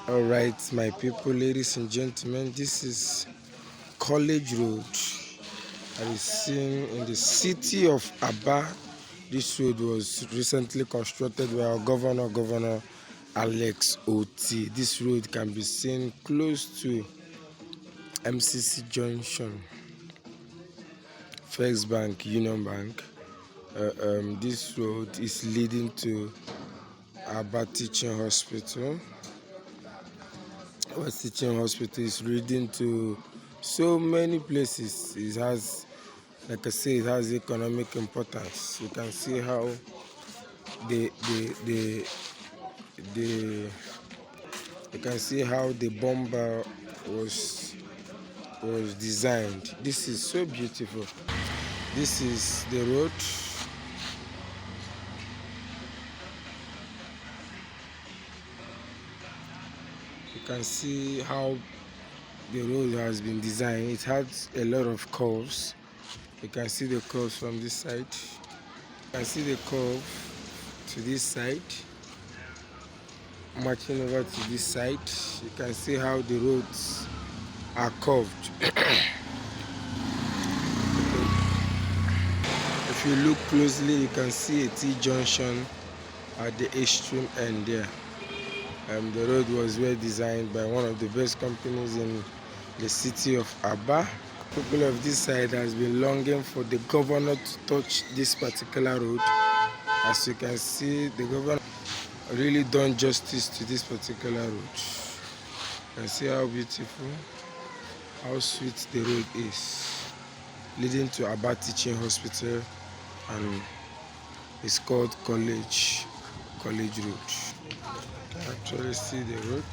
All right, my people, ladies and gentlemen, this is College Road. I is seen in the city of Abia. This road was recently constructed by our Governor Alex Otti. This road can be seen close to MCC Junction, First Bank, Union Bank. This road is leading to Abia Teaching Hospital. Our teaching hospital is leading to so many places. It has, like I say, it has economic importance. You can see how the you can see how the bomber was designed. This is so beautiful. This is the road. You can see how the road has been designed. It has a lot of curves. You can see the curves from this side. You can see the curve to this side, marching over to this side. You can see how the roads are curved. If you look closely, you can see a T-junction at the extreme end there. The road was well designed by one of the best companies in the city of Abia. People of this side has been longing for the governor to touch this particular road. As you can see, the governor really done justice to this particular road. You can see how beautiful, how sweet the road is, leading to Abia Teaching Hospital, and it's called College Road. You can actually see the road.